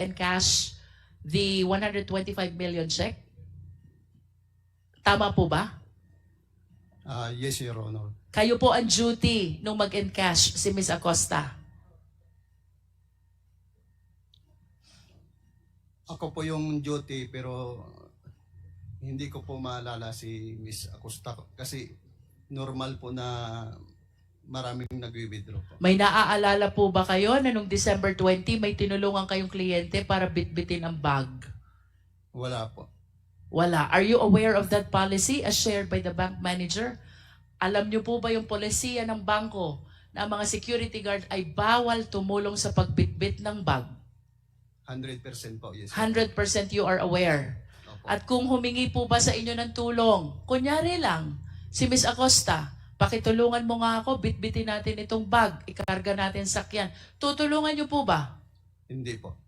encash the 125 million check? Tama po ba? Yes, Your Honor. Kayo po ang duty nung mag-encash si Ms. Acosta. Ako po yung duty pero hindi ko po maalala si Miss Acosta kasi normal po na maraming nag-withdraw po. May naaalala po ba kayo na nung December 20 may tinulungan kayong kliyente para bitbitin ang bag? Wala po. Wala. Are you aware of that policy as shared by the bank manager? Alam niyo po ba yung polisiya ng bangko na ang mga security guard ay bawal tumulong sa pagbitbit ng bag? 100% po, yes. 100% you are aware. Opo. At kung humingi po ba sa inyo ng tulong, kunyari lang, si Ms. Acosta, pakitulungan mo nga ako, bitbitin natin itong bag, ikarga natin sakyan. Tutulungan niyo po ba? Hindi po.